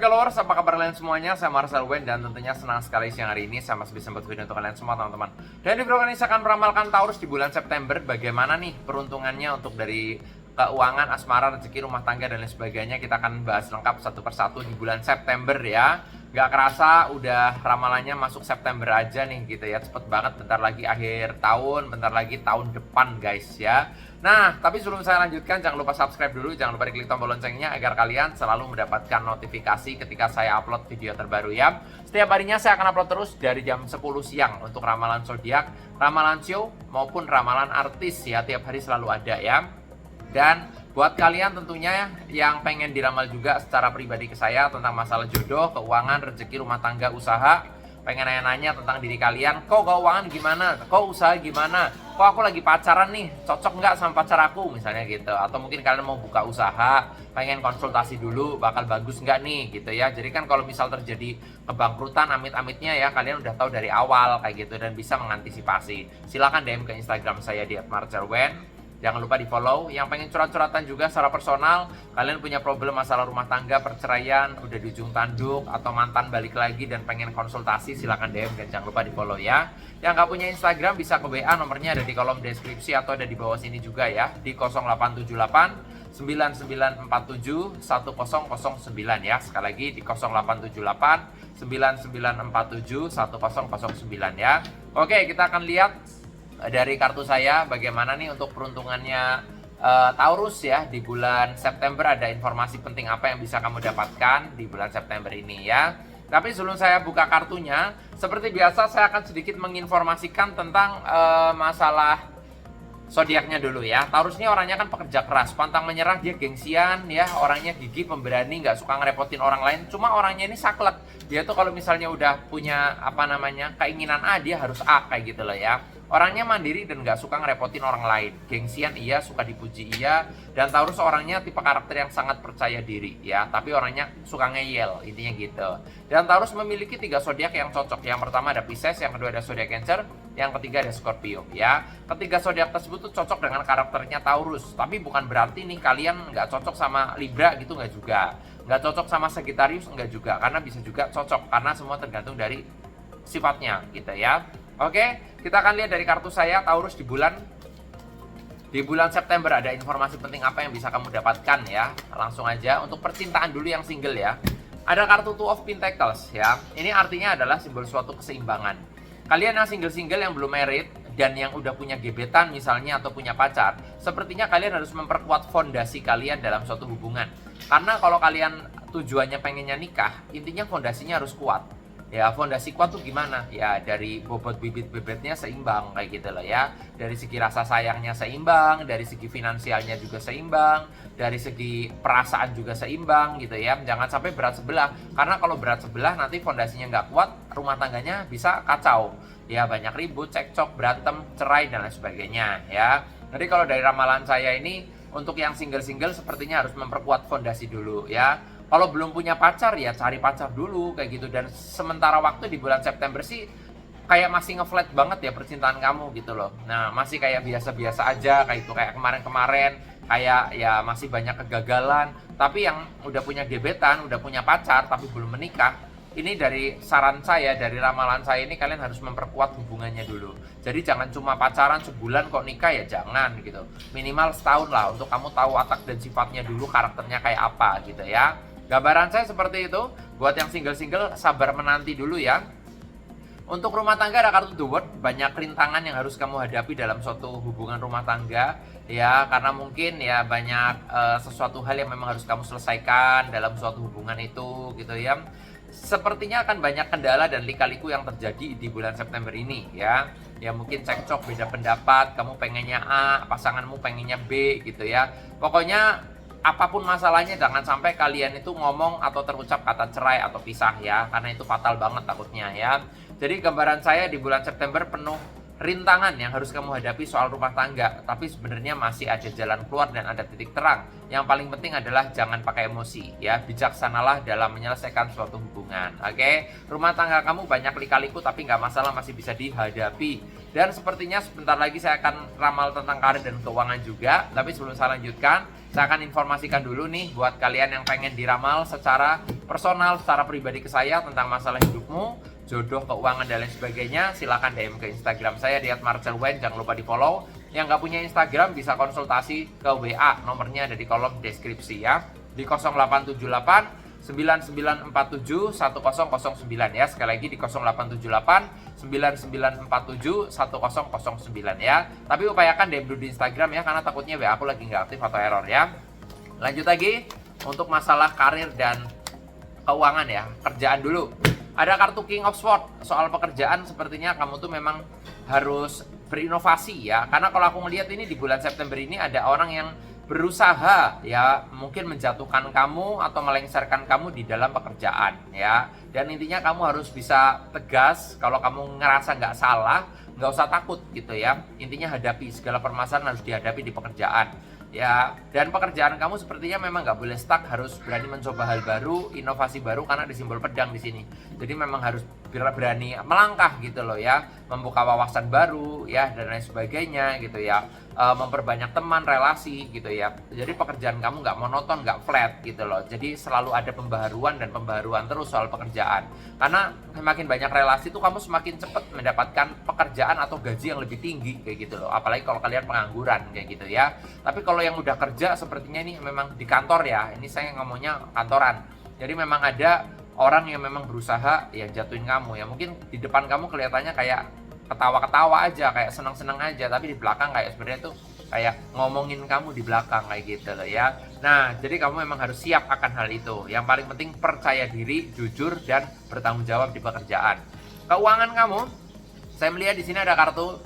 Galors, apa kabar kalian semuanya? Saya Marcel Wen dan tentunya senang sekali siang hari ini saya masih bisa membuat video untuk kalian semua teman-teman. Dan di video kali ini saya akan meramalkan Taurus di bulan September. Bagaimana nih peruntungannya untuk dari keuangan, asmara, rezeki, rumah tangga dan lain sebagainya. Kita akan bahas lengkap satu persatu di bulan September ya. Gak kerasa udah ramalannya masuk September aja nih gitu ya. Cepet banget, bentar lagi akhir tahun, bentar lagi tahun depan guys ya. Nah, tapi sebelum saya lanjutkan, jangan lupa subscribe dulu, jangan lupa diklik tombol loncengnya agar kalian selalu mendapatkan notifikasi ketika saya upload video terbaru ya. Setiap harinya saya akan upload terus dari jam 10 siang untuk ramalan zodiak, ramalan show maupun ramalan artis ya, tiap hari selalu ada ya. Dan buat kalian tentunya yang pengen diramal juga secara pribadi ke saya tentang masalah jodoh, keuangan, rezeki, rumah tangga, usaha, pengen nanya-nanya tentang diri kalian, kok keuangan gimana, kok usaha gimana, kok aku lagi pacaran nih, cocok nggak sama pacar aku misalnya gitu. Atau mungkin kalian mau buka usaha, pengen konsultasi dulu, bakal bagus nggak nih gitu ya. Jadi kan kalau misal terjadi kebangkrutan amit-amitnya ya, kalian udah tahu dari awal kayak gitu dan bisa mengantisipasi. Silahkan DM ke Instagram saya di @marcelwen. Jangan lupa di follow. Yang pengen curhat-curhatan juga secara personal, kalian punya problem masalah rumah tangga, perceraian, udah di ujung tanduk, atau mantan balik lagi dan pengen konsultasi, silahkan DM dan jangan lupa di follow ya. Yang nggak punya Instagram bisa ke WA, nomornya ada di kolom deskripsi atau ada di bawah sini juga ya, di 0878 9947 1009 ya. Sekali lagi di 0878 9947 1009 ya. Oke, kita akan lihat dari kartu saya bagaimana nih untuk peruntungannya Taurus ya di bulan September. Ada informasi penting apa yang bisa kamu dapatkan di bulan September ini ya. Tapi sebelum saya buka kartunya, seperti biasa saya akan sedikit menginformasikan tentang masalah zodiaknya dulu ya. Taurus ini orangnya kan pekerja keras, pantang menyerah, dia gengsian ya, orangnya gigih, pemberani, nggak suka ngerepotin orang lain. Cuma orangnya ini saklek, dia tuh kalau misalnya udah punya keinginan A, dia harus A kayak gitu loh ya. Orangnya mandiri dan gak suka ngerepotin orang lain. Gengsian iya, suka dipuji iya. Dan Taurus orangnya tipe karakter yang sangat percaya diri ya. Tapi orangnya suka ngeyel, intinya gitu. Dan Taurus memiliki 3 zodiak yang cocok. Yang pertama ada Pisces, yang kedua ada zodiak Cancer, yang ketiga ada Scorpio ya. Ketiga zodiak tersebut tuh cocok dengan karakternya Taurus. Tapi bukan berarti nih kalian gak cocok sama Libra gitu, gak juga. Gak cocok sama Sagittarius, enggak juga. Karena bisa juga cocok, karena semua tergantung dari sifatnya gitu ya. Oke, kita akan lihat dari kartu saya Taurus di bulan September. Ada informasi penting apa yang bisa kamu dapatkan ya. Langsung aja untuk percintaan dulu yang single ya. Ada kartu Two of Pentacles ya. Ini artinya adalah simbol suatu keseimbangan. Kalian yang single-single yang belum married dan yang udah punya gebetan misalnya atau punya pacar, sepertinya kalian harus memperkuat fondasi kalian dalam suatu hubungan. Karena kalau kalian tujuannya pengennya nikah, intinya fondasinya harus kuat. Ya, fondasi kuat tuh gimana? Ya, dari bobot bibit-bibitnya seimbang kayak gitu loh ya. Dari segi rasa sayangnya seimbang, dari segi finansialnya juga seimbang, dari segi perasaan juga seimbang gitu ya. Jangan sampai berat sebelah. Karena kalau berat sebelah nanti fondasinya nggak kuat, rumah tangganya bisa kacau. Ya, banyak ribut, cekcok, berantem, cerai dan lain sebagainya ya. Jadi kalau dari ramalan saya ini untuk yang single-single sepertinya harus memperkuat fondasi dulu ya. Kalau belum punya pacar ya cari pacar dulu kayak gitu. Dan sementara waktu di bulan September sih kayak masih ngeflat banget ya percintaan kamu gitu loh. Nah, masih kayak biasa-biasa aja kayak itu, kayak kemarin-kemarin kayak ya masih banyak kegagalan. Tapi yang udah punya gebetan, udah punya pacar tapi belum menikah, ini dari saran saya, dari ramalan saya ini kalian harus memperkuat hubungannya dulu. Jadi jangan cuma pacaran sebulan kok nikah ya, jangan gitu. Minimal setahun lah untuk kamu tahu watak dan sifatnya dulu, karakternya kayak apa gitu ya. Gambaran saya seperti itu. Buat yang single-single sabar menanti dulu ya. Untuk rumah tangga ada kartu The World. Banyak rintangan yang harus kamu hadapi dalam suatu hubungan rumah tangga ya, karena mungkin ya banyak sesuatu hal yang memang harus kamu selesaikan dalam suatu hubungan itu gitu ya. Sepertinya akan banyak kendala dan lika-liku yang terjadi di bulan September ini ya. Ya mungkin cekcok, beda pendapat, kamu pengennya A, pasanganmu pengennya B gitu ya. Pokoknya apapun masalahnya jangan sampai kalian itu ngomong atau terucap kata cerai atau pisah ya, karena itu fatal banget takutnya ya. Jadi gambaran saya di bulan September penuh rintangan yang harus kamu hadapi soal rumah tangga, tapi sebenarnya masih ada jalan keluar dan ada titik terang. Yang paling penting adalah jangan pakai emosi ya, bijaksanalah dalam menyelesaikan suatu hubungan. Oke, rumah tangga kamu banyak lika-liku tapi nggak masalah, masih bisa dihadapi. Dan sepertinya sebentar lagi saya akan ramal tentang karir dan keuangan juga. Tapi sebelum saya lanjutkan, saya akan informasikan dulu nih buat kalian yang pengen diramal secara personal, secara pribadi ke saya tentang masalah hidupmu, jodoh, keuangan, dan lain sebagainya. Silahkan DM ke Instagram saya di @marcelwen, jangan lupa di follow. Yang nggak punya Instagram bisa konsultasi ke WA, nomornya ada di kolom deskripsi ya, di 0878 9947 1009 ya. Sekali lagi di 0878 9947 1009 ya. Tapi upayakan DM dulu di Instagram ya, karena takutnya WA aku lagi nggak aktif atau error ya. Lanjut lagi untuk masalah karir dan keuangan ya, kerjaan dulu. Ada kartu King of Swords. Soal pekerjaan sepertinya kamu tuh memang harus berinovasi ya. Karena kalau aku melihat ini di bulan September ini ada orang yang berusaha ya, mungkin menjatuhkan kamu atau melengsarkan kamu di dalam pekerjaan ya. Dan intinya kamu harus bisa tegas. Kalau kamu ngerasa nggak salah, nggak usah takut gitu ya. Intinya hadapi segala permasalahan, harus dihadapi di pekerjaan ya. Dan pekerjaan kamu sepertinya memang nggak boleh stuck, harus berani mencoba hal baru, inovasi baru, karena ada simbol pedang di sini. Jadi memang harus berani melangkah gitu loh ya, membuka wawasan baru ya, dan lain sebagainya gitu ya. Memperbanyak teman, relasi gitu ya. Jadi pekerjaan kamu nggak monoton, nggak flat gitu loh. Jadi selalu ada pembaharuan dan pembaharuan terus soal pekerjaan. Karena semakin banyak relasi tuh kamu semakin cepat mendapatkan pekerjaan atau gaji yang lebih tinggi kayak gitu loh. Apalagi kalau kalian pengangguran kayak gitu ya. Tapi kalau yang udah kerja sepertinya ini memang di kantor ya. Ini saya ngomongnya kantoran. Jadi memang ada orang yang memang berusaha ya jatuhin kamu ya. Mungkin di depan kamu kelihatannya kayak ketawa-ketawa aja, kayak senang-senang aja, tapi di belakang kayak sebenarnya tuh kayak ngomongin kamu di belakang kayak gitu loh ya. Nah, jadi kamu memang harus siap akan hal itu. Yang paling penting percaya diri, jujur, dan bertanggung jawab di pekerjaan. Keuangan kamu, saya melihat di sini ada kartu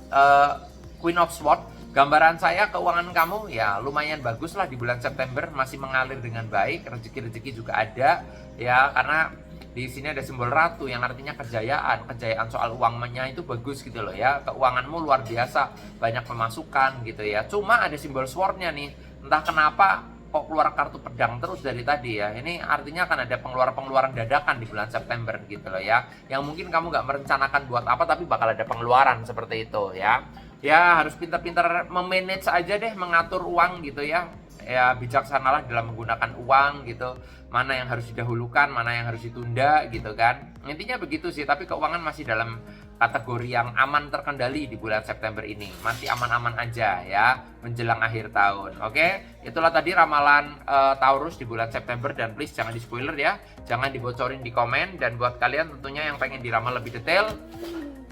Queen of Swords. Gambaran saya keuangan kamu ya lumayan bagus lah di bulan September, masih mengalir dengan baik, rezeki-rezeki juga ada ya, karena di sini ada simbol ratu yang artinya kejayaan soal uangnya itu bagus gitu loh ya. Keuanganmu luar biasa, banyak pemasukan gitu ya. Cuma ada simbol swordnya nih, entah kenapa kok keluar kartu pedang terus dari tadi ya. Ini artinya akan ada pengeluaran dadakan di bulan September gitu loh ya, yang mungkin kamu nggak merencanakan buat apa, tapi bakal ada pengeluaran seperti itu ya. Ya harus pintar-pintar memanage aja deh, mengatur uang gitu ya. Ya bijaksanalah dalam menggunakan uang gitu, mana yang harus didahulukan, mana yang harus ditunda gitu kan. Intinya begitu sih, tapi keuangan masih dalam kategori yang aman, terkendali di bulan September ini. Masih aman-aman aja ya menjelang akhir tahun. Oke, itulah tadi ramalan Taurus di bulan September, dan please jangan di spoiler ya, jangan dibocorin di komen. Dan buat kalian tentunya yang pengen diramal lebih detail,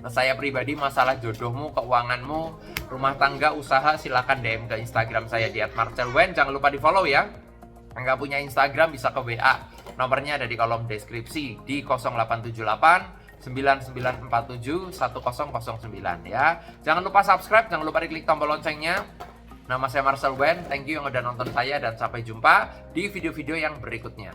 saya pribadi masalah jodohmu, keuanganmu, rumah tangga, usaha, silakan DM ke Instagram saya di @marcelwen. Jangan lupa di follow ya. Nggak punya Instagram bisa ke WA, nomornya ada di kolom deskripsi di 0878 9947 1009 ya. Jangan lupa subscribe, jangan lupa diklik tombol loncengnya. Nama saya Marcelwen, thank you yang udah nonton saya, dan sampai jumpa di video-video yang berikutnya.